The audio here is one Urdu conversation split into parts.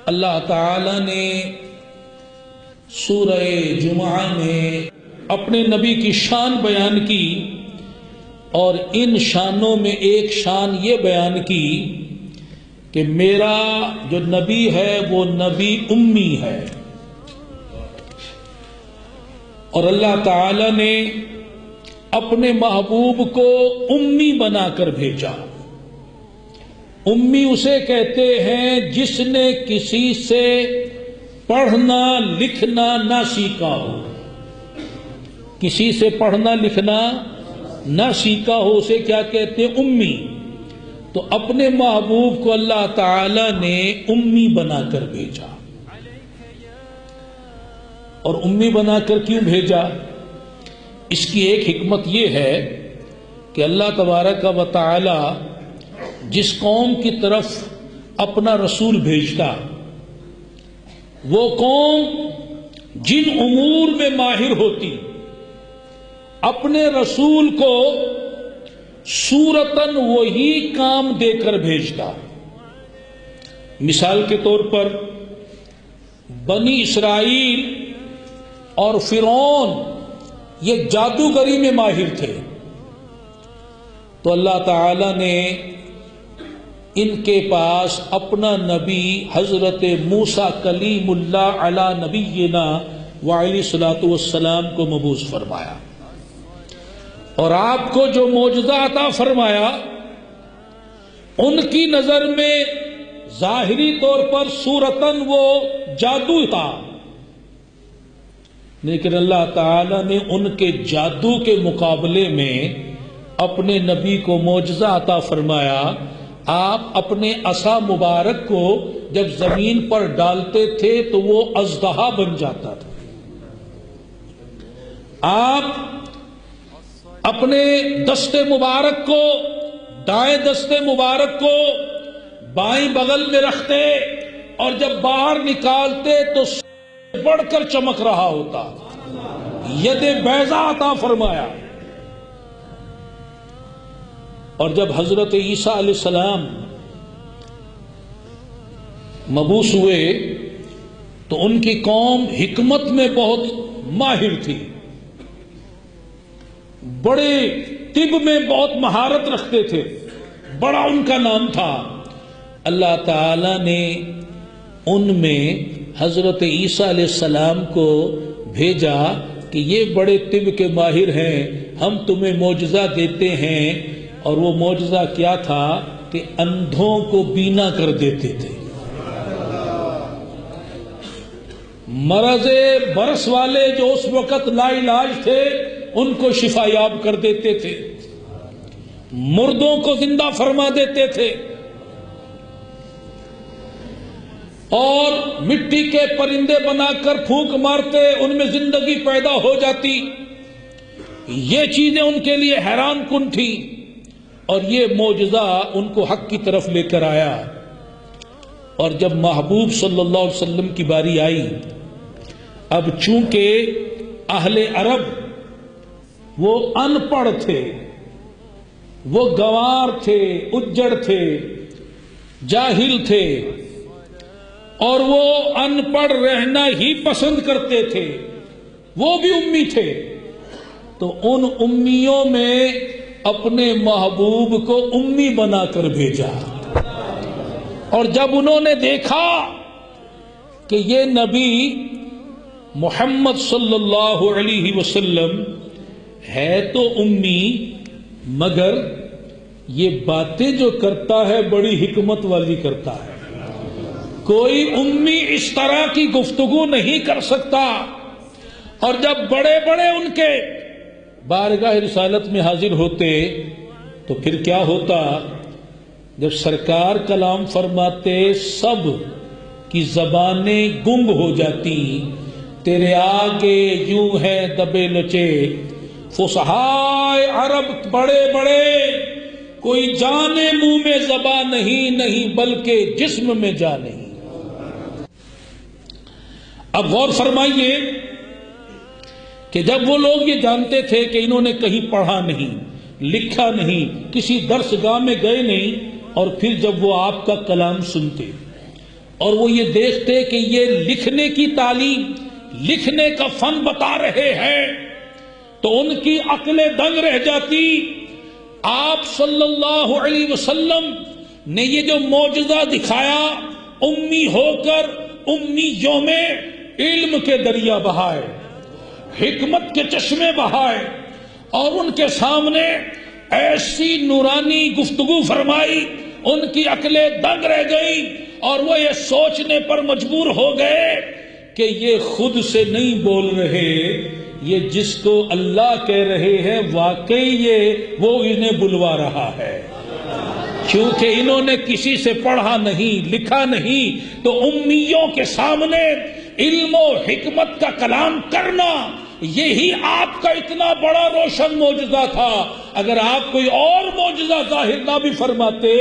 اللہ تعالی نے سورہ جمعہ میں اپنے نبی کی شان بیان کی، اور ان شانوں میں ایک شان یہ بیان کی کہ میرا جو نبی ہے وہ نبی امی ہے، اور اللہ تعالی نے اپنے محبوب کو امی بنا کر بھیجا۔ امی اسے کہتے ہیں جس نے کسی سے پڑھنا لکھنا نہ سیکھا ہو، کسی سے پڑھنا لکھنا نہ سیکھا ہو اسے کیا کہتے ہیں؟ امی۔ تو اپنے محبوب کو اللہ تعالی نے امی بنا کر بھیجا۔ اور امی بنا کر کیوں بھیجا؟ اس کی ایک حکمت یہ ہے کہ اللہ تبارک و تعالی جس قوم کی طرف اپنا رسول بھیجتا، وہ قوم جن امور میں ماہر ہوتی، اپنے رسول کو صورتاً وہی کام دے کر بھیجتا۔ مثال کے طور پر بنی اسرائیل اور فرعون یہ جادوگری میں ماہر تھے، تو اللہ تعالی نے ان کے پاس اپنا نبی حضرت موسیٰ کلیم اللہ علی نبینا وعلیہ الصلوۃ والسلام کو مبعوث فرمایا، اور آپ کو جو معجزہ عطا فرمایا ان کی نظر میں ظاہری طور پر صورتاً وہ جادو تھا، لیکن اللہ تعالی نے ان کے جادو کے مقابلے میں اپنے نبی کو معجزہ عطا فرمایا۔ آپ اپنے عصا مبارک کو جب زمین پر ڈالتے تھے تو وہ اژدہا بن جاتا تھا۔ آپ اپنے دست مبارک کو، دائیں دست مبارک کو بائیں بغل میں رکھتے، اور جب باہر نکالتے تو بڑھ کر چمک رہا ہوتا، ید بیضا عطا فرمایا۔ اور جب حضرت عیسیٰ علیہ السلام مبعوث ہوئے تو ان کی قوم حکمت میں بہت ماہر تھی، بڑے طب میں بہت مہارت رکھتے تھے، بڑا ان کا نام تھا۔ اللہ تعالی نے ان میں حضرت عیسیٰ علیہ السلام کو بھیجا کہ یہ بڑے طب کے ماہر ہیں، ہم تمہیں معجزہ دیتے ہیں۔ اور وہ معجزہ کیا تھا کہ اندھوں کو بینا کر دیتے تھے، مرض برس والے جو اس وقت لا علاج تھے ان کو شفا یاب کر دیتے تھے، مردوں کو زندہ فرما دیتے تھے، اور مٹی کے پرندے بنا کر پھونک مارتے ان میں زندگی پیدا ہو جاتی۔ یہ چیزیں ان کے لیے حیران کن تھی، اور یہ معجزہ ان کو حق کی طرف لے کر آیا۔ اور جب محبوب صلی اللہ علیہ وسلم کی باری آئی، اب چونکہ اہل عرب وہ ان پڑھ تھے، وہ گوار تھے، اجڑ تھے، جاہل تھے، اور وہ ان پڑھ رہنا ہی پسند کرتے تھے، وہ بھی امی تھے، تو ان امیوں میں اپنے محبوب کو امی بنا کر بھیجا۔ اور جب انہوں نے دیکھا کہ یہ نبی محمد صلی اللہ علیہ وسلم ہے تو امی، مگر یہ باتیں جو کرتا ہے بڑی حکمت والی کرتا ہے، کوئی امی اس طرح کی گفتگو نہیں کر سکتا۔ اور جب بڑے بڑے ان کے بارگاہ رسالت میں حاضر ہوتے تو پھر کیا ہوتا؟ جب سرکار کلام فرماتے سب کی زبانیں گنگ ہو جاتی، تیرے آگے یوں ہے دبے لچے فصحائے عرب بڑے بڑے، کوئی جانے منہ میں زبان نہیں بلکہ جسم میں جان نہیں۔ اب غور فرمائیے کہ جب وہ لوگ یہ جانتے تھے کہ انہوں نے کہیں پڑھا نہیں، لکھا نہیں، کسی درس گاہ میں گئے نہیں، اور پھر جب وہ آپ کا کلام سنتے اور وہ یہ دیکھتے کہ یہ لکھنے کی تعلیم، لکھنے کا فن بتا رہے ہیں، تو ان کی عقلیں دنگ رہ جاتی۔ آپ صلی اللہ علیہ وسلم نے یہ جو معجزہ دکھایا، امی ہو کر امیوں میں علم کے دریا بہائے، حکمت کے چشمے بہائے، اور ان کے سامنے ایسی نورانی گفتگو فرمائی، ان کی عقلیں دنگ رہ گئی، اور وہ یہ سوچنے پر مجبور ہو گئے کہ یہ خود سے نہیں بول رہے، یہ جس کو اللہ کہہ رہے ہیں واقعی وہ انہیں بلوا رہا ہے۔ کیونکہ انہوں نے کسی سے پڑھا نہیں، لکھا نہیں، تو امیوں کے سامنے علم و حکمت کا کلام کرنا، یہی آپ کا اتنا بڑا روشن معجزہ تھا۔ اگر آپ کوئی اور معجزہ ظاہر نہ بھی فرماتے،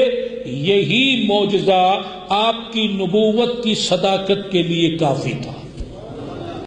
یہی معجزہ آپ کی نبوت کی صداقت کے لیے کافی تھا۔